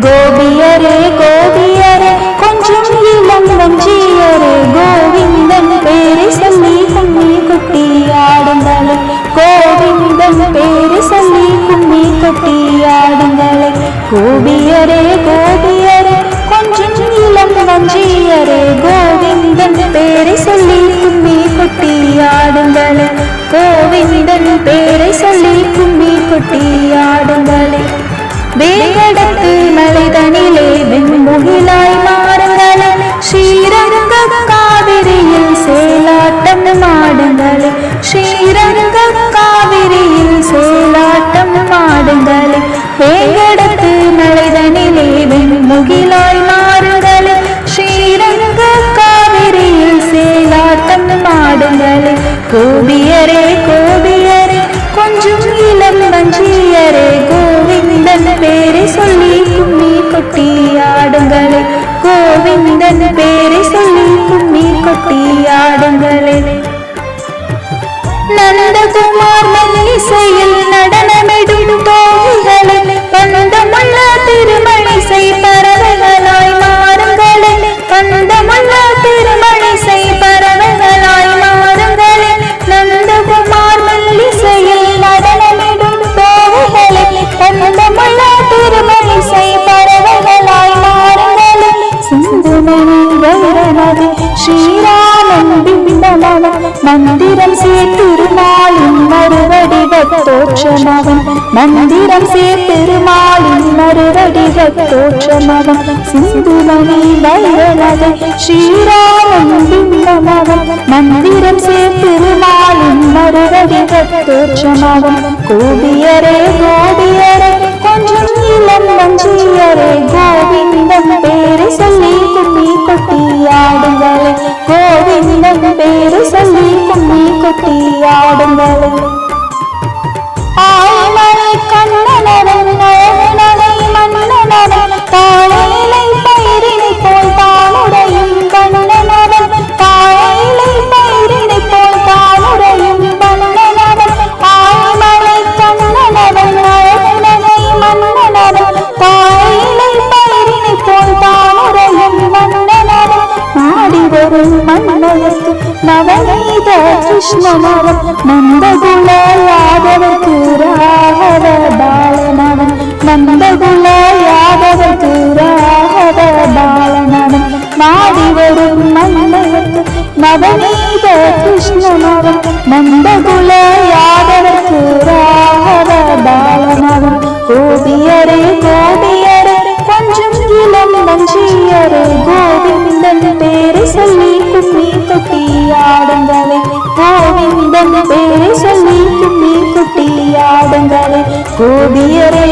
கோபியரே கோபியரே கொஞ்சம் இளம் வஞ்சியரே கோவிந்தன் பேரை சொல்லி கும்மி கொட்டி ஆடுங்களே கோவிந்தன் பேரை சொல்லி கும்மி கொட்டி ஆடுங்களே கோபியரே கோபியரே கொஞ்சம் இளம் வஞ்சியரே கோவிந்தன் பேரை சொல்லி கும்மி கொட்டி ஆடுங்களே கோவிந்தன் பேரை சொல்லி கும்மி கொட்டி ஆடுங்களே வேகடத்து மலைதனிலே வெண்முகிலாய் மாறுங்களே ஸ்ரீரங்க காவிரியில் சேலாட்டம் ஆடுங்களே ஸ்ரீரங்க காவிரியில் சேலாட்டம் ஆடுங்களே வேகடத்து மலைதனிலே வெண்முகிலாய் மாறுங்களே ஸ்ரீரங்க காவிரியில் சேலாட்டம் ஆடுங்களே கோபியரே கோபியரே கொஞ்சம் இளம் வஞ்சியரே கோவிந்தன் பேரை சொல்லி கும்மி கொட்டி ஆடுங்களே கோவிந்தன் பேரை சொல்லி கும்மி கொட்டி ஆடுங்களே நந்தகுமார் மெல்லிசையில் நடனமிடும் தோழிகளே பந்தமுள்ள திருமணிசை பறவைகளாய் மாறுங்களே பந்தமுள்ள திருமணிசை பறவைகளாய் மாறுங்களே நந்தகுமார் மெல்லிசையில் நடனமிடும் தோழிகளே பந்தமுள்ள திருமணிசை பறவைகளாய் மாறுங்களே சிந்துமணி வைரநதி ஸ்ரீராமன் பிம்பமவன் மந்திரம் சேர்த்திருமாளின் மறுவடிவத்தோற்றமவன் மந்திரம் சேர்த்திருமாளின் மறுவடிவத்தோற்றமவன் சிந்துமணி வைரநதி ஸ்ரீராமன் பிம்பமவன் மந்திரம் சேர்த்திருமாளின் மறுவடிவத்தோற்றமவன் கோபியரே கோபியரே கொஞ்சம் இளம் வஞ்சியரே கோவிந்தன் பேரை சொல்லி கும்மி கொட்டி ஆடுங்களே கோவிந்தன் பேரை சொல்லி கும்மி கொட்டி ஆடுங்களே ஆய்மலை கண்ணனவன் அழகனனை மன்னனவன் தாழையிலை பயிரினை போல் தானுடையும் கண்ணனவன் தாழையிலை பயிரினை போல் தானுடையும் கண்ணனவன் ஆய்மலை கண்ணனவன் அழகனனை மன்னனவன் தாழையிலை பயிரினை போல் தானுடையும் கண்ணனவன் நாடி வரும் மன்னனுக்கு நவநீத கிருஷ்ணனவன் நந்தகுல யாதவர்க்கு ராகவ பாலனவன் நந்தகுல யாதவர்க்கு ராகவ பாலனவன் நாடி வரும் மன்னனுக்கு நவநீத கிருஷ்ணனவன் நந்தகுல யாதவர்க்கு ராகவ பாலனவன் கோபியரே கோபியரே கொஞ்சம் இளம் வஞ்சியரே கோவிந்தன் பேரை சொல்லி கும்மி கொட்டி ஆடுங்களே கோவிந்தன் பேரை சொல்லி கும்மி கொட்டி ஆடுங்களே கோபியரே